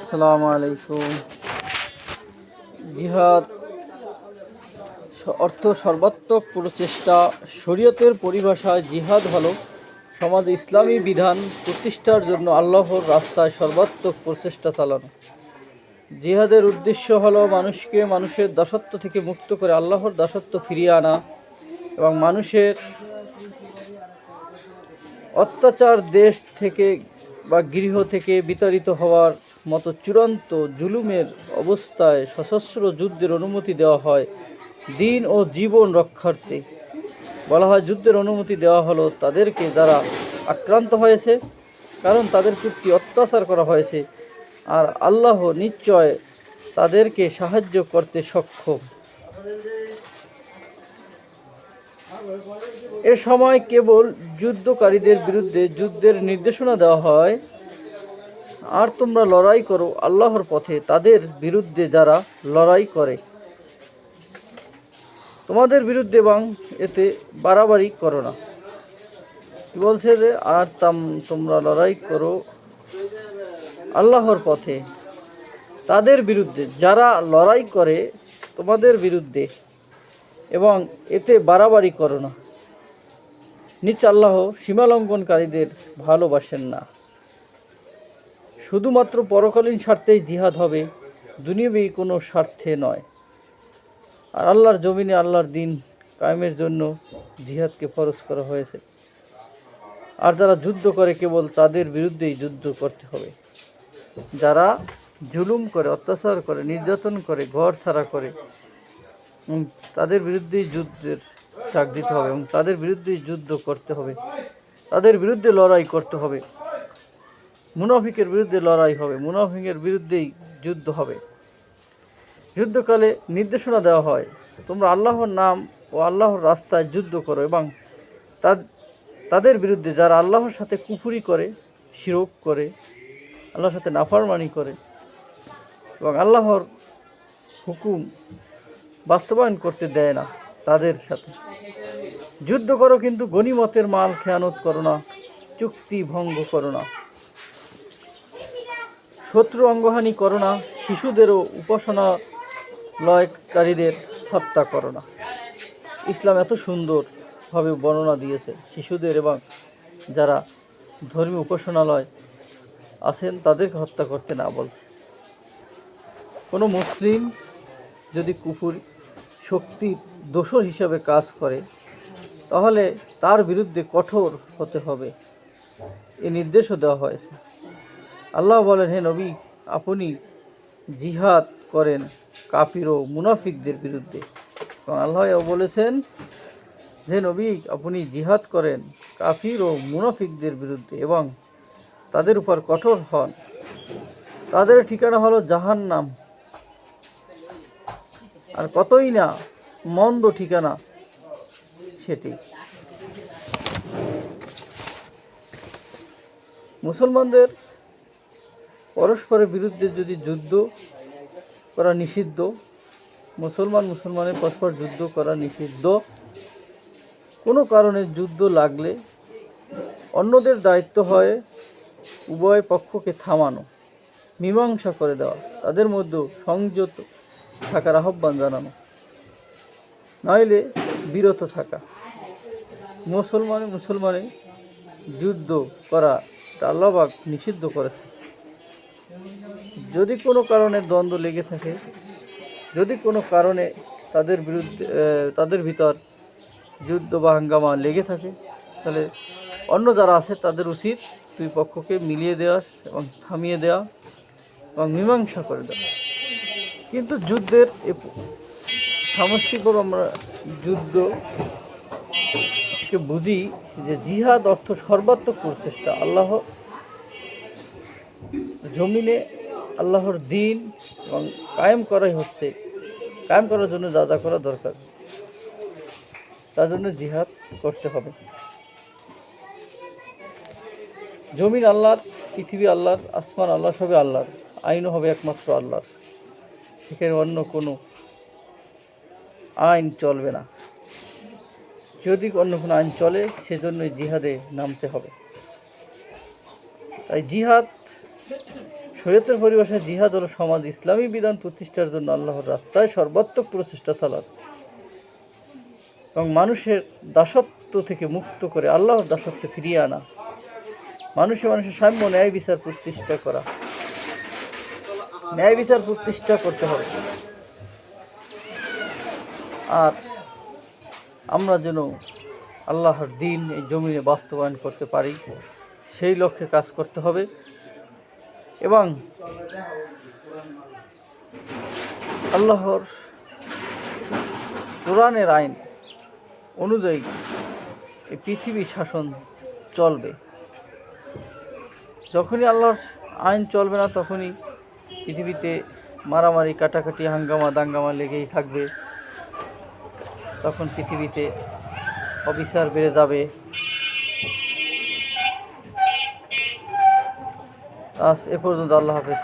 আসসালামু আলাইকুম। জিহাদ অর্থ সর্বাত্মক প্রচেষ্টা। শরীয়তের পরিভাষায় জিহাদ হলো সমাজে ইসলামী বিধান প্রতিষ্ঠার জন্য আল্লাহর রাস্তায় সর্বাত্মক প্রচেষ্টা চালানো। জিহাদের উদ্দেশ্য হলো মানুষকে মানুষের দাসত্ব থেকে মুক্ত করে আল্লাহর দাসত্ব ফিরিয়ে আনা এবং মানুষের অত্যাচার দেশ থেকে বা গৃহ থেকে বিতাড়িত হওয়ার মতো চূড়ান্ত জুলুমের অবস্থায় সশস্ত্র যুদ্ধের অনুমতি দেওয়া হয় দিন ও জীবন রক্ষার্থে। বলা হয় যুদ্ধের অনুমতি দেওয়া হলো তাদেরকে যারা আক্রান্ত হয়েছে, কারণ তাদের প্রতি অত্যাচার করা হয়েছে, আর আল্লাহ নিশ্চয় তাদেরকে সাহায্য করতে সক্ষম। এ সময় কেবল যুদ্ধকারীদের বিরুদ্ধে যুদ্ধের নির্দেশনা দেওয়া হয়, আর তোমরা লড়াই করো আল্লাহর পথে তাদের বিরুদ্ধে যারা লড়াই করে তোমাদের বিরুদ্ধে, এবং এতে বাড়াবাড়ি করো না। কি বলছে যে আর তোমরা লড়াই করো আল্লাহর পথে তাদের বিরুদ্ধে যারা লড়াই করে তোমাদের বিরুদ্ধে, এবং এতে বাড়াবাড়ি করো না। নিশ্চয় আল্লাহ সীমালঙ্ঘনকারীদের ভালোবাসেন না। শুধুমাত্র পরকালীন স্বার্থেই জিহাদ হবে, দুনিয়াবী কোনো স্বার্থে নয়। আর আল্লাহর জমিনে আল্লাহর দিন কায়েমের জন্য জিহাদকে ফরজ করা হয়েছে। আর যারা যুদ্ধ করে কেবল তাদের বিরুদ্ধেই যুদ্ধ করতে হবে। যারা জুলুম করে, অত্যাচার করে, নির্যাতন করে, ঘর ছাড়া করে, তাদের বিরুদ্ধেই যুদ্ধের ডাক দিতে হবে এবং তাদের বিরুদ্ধেই যুদ্ধ করতে হবে, তাদের বিরুদ্ধে লড়াই করতে হবে। মুনাফিকের বিরুদ্ধে লড়াই হবে, মুনাফিকের বিরুদ্ধেই যুদ্ধ হবে। যুদ্ধকালে নির্দেশনা দেওয়া হয় তোমরা আল্লাহর নাম ও আল্লাহর রাস্তায় যুদ্ধ করো, এবং তাদের বিরুদ্ধে যারা আল্লাহর সাথে কুফরি করে, শিরক করে, আল্লাহর সাথে নাফরমানি করে এবং আল্লাহর হুকুম বাস্তবায়ন করতে দেয় না, তাদের সাথে যুদ্ধ করো, কিন্তু গনিমতের মাল খেয়ানত করো না, চুক্তি ভঙ্গ করো না, শত্রু অঙ্গহানি করো না, শিশুদেরও উপাসনালয়কারীদের হত্যা করো না। ইসলাম এত সুন্দরভাবে বর্ণনা দিয়েছে শিশুদের এবং যারা ধর্মীয় উপাসনালয় আছেন তাদেরকে হত্যা করতে না বলছে। কোনো মুসলিম যদি কুফর শক্তির দোসর হিসাবে কাজ করে তাহলে তার বিরুদ্ধে কঠোর হতে হবে, এ নির্দেশও দেওয়া হয়েছে। আল্লাহ বলেন, হে নবী, আপনি জিহাদ করেন কাফির ও মুনাফিকদের বিরুদ্ধে। এবং আল্লাহ বলেছেন যে নবী, আপনি জিহাদ করেন কাফির ও মুনাফিকদের বিরুদ্ধে এবং তাদের উপর কঠোর হন, তাদের ঠিকানা হলো জাহান্নাম, আর কতই না মন্দ ঠিকানা সেটি। মুসলমানদের পরস্পরের বিরুদ্ধে যদি যুদ্ধ করা নিষিদ্ধ, মুসলমানের পরস্পর যুদ্ধ করা নিষিদ্ধ। কোনো কারণে যুদ্ধ লাগলে অন্যদের দায়িত্ব হয় উভয় পক্ষকে থামানো, মীমাংসা করে দেওয়া, তাদের মধ্যে সংযত থাকার আহ্বান জানানো, নইলে বিরত থাকা। মুসলমানে যুদ্ধ করা আল্লাহ পাক নিষিদ্ধ করেছে। যদি কোনো কারণে দ্বন্দ্ব লেগে থাকে, যদি কোনো কারণে তাদের ভিতর যুদ্ধ বা হাঙ্গামা লেগে থাকে, তাহলে অন্য যারা আছে তাদের উচিত দুই পক্ষকে মিলিয়ে দেওয়া এবং থামিয়ে দেওয়া এবং মীমাংসা করে দেওয়া। কিন্তু যুদ্ধের সামষ্টিকভাবে আমরা যুদ্ধকে বুঝি যে জিহাদ অর্থ সর্বাত্মক প্রচেষ্টা। আল্লাহ জমিনে আল্লাহর দিন এবং কায়েম করার জন্য যা যা করা দরকার তার জন্য জিহাদ করতে হবে। জমিন আল্লাহর, পৃথিবী আল্লাহর, আসমান আল্লাহ, সবই আল্লাহর, আইনও হবে একমাত্র আল্লাহর। সেখানে অন্য কোনো আইন চলবে না। যদি অন্য কোনো আইন চলে সেজন্যই জিহাদে নামতে হবে। তাই জিহাদ শরীয়তের পরিভাষায় জিহাদ হলো সমাজ ইসলামী বিধান প্রতিষ্ঠার জন্য আল্লাহর রাস্তায় সর্বাত্মক প্রচেষ্টা চালানো এবং মানুষের দাসত্ব থেকে মুক্ত করে আল্লাহর দাসত্বে ফিরিয়ে আনা, মানুষের সাম্য ন্যায় বিচার প্রতিষ্ঠা করা, ন্যায় বিচার প্রতিষ্ঠা করতে হবে। আর আমরা যেন আল্লাহর দ্বীন এই জমিনে বাস্তবায়ন করতে পারি, সেই লক্ষ্যে কাজ করতে হবে এবং আল্লাহর কোরআনের আইন অনুযায়ী এই পৃথিবীর শাসন চলবে। যখনই আল্লাহর আইন চলবে না, তখনই পৃথিবীতে মারামারি, কাটাকাটি, হাঙ্গামা দাঙ্গামা লেগেই থাকবে। তখন পৃথিবীতে অবিচার বেড়ে যাবে। আজ এ পর্যন্ত। আল্লাহ হাফেজ।